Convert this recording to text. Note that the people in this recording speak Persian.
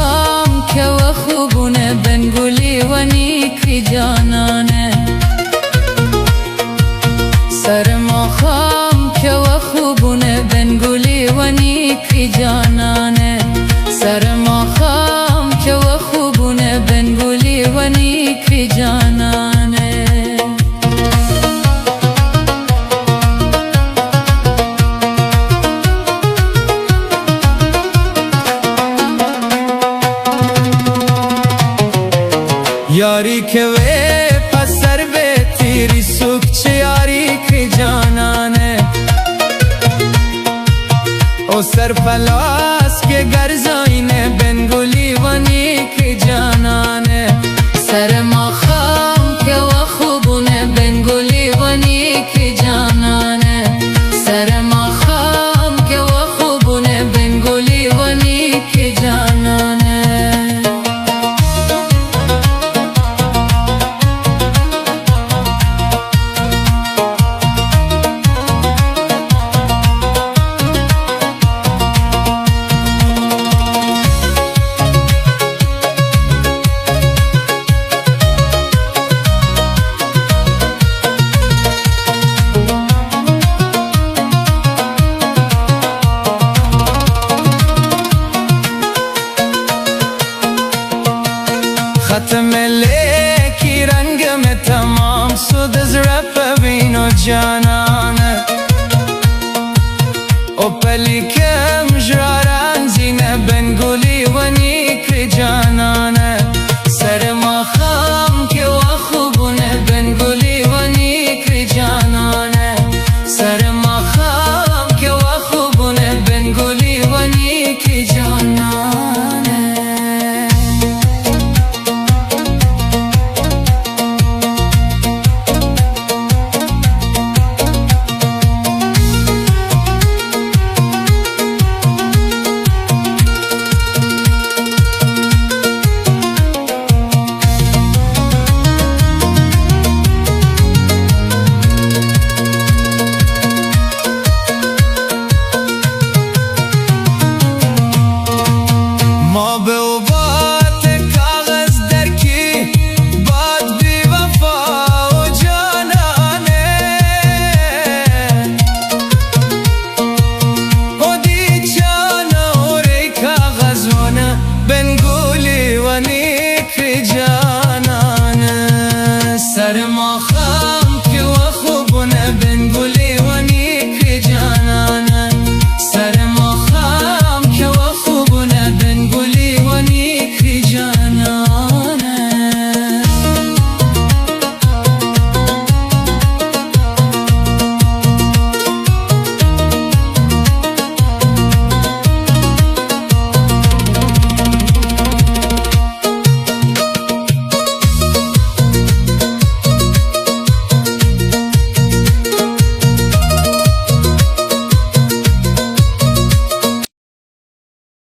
ماخام که و خوبونه بنگولی و نیکی جانانه سر ماخام که و خوبونه بنگولی و نیکی جانانه سر ماخام که و خوبونه بنگولی و نیکی جانانه یاری که وی پسر به تیری سوک چه یاری که جانانه او سر پلاس که گرزاینه بنگولی و نیکی جانانه سر ما خام که و خوبونه بنگولی و نیکی جانانه سر ما خام که و خوبونه بنگولی و نیکی جانانه ختم لیکی رنگم تمام سود از رپ بین و جانانه او پلیکم جراران زینه بنگولی و نیکی جانانه سر ما خام که و خوبونه بنگولی و نیکی جانانه سر ما خام که و خوبونه بنگولی و نیکی جانانه ما به اوبات کاغذ درکی باد بی وفا و جانانه خودی جانا و ری کاغذ ونه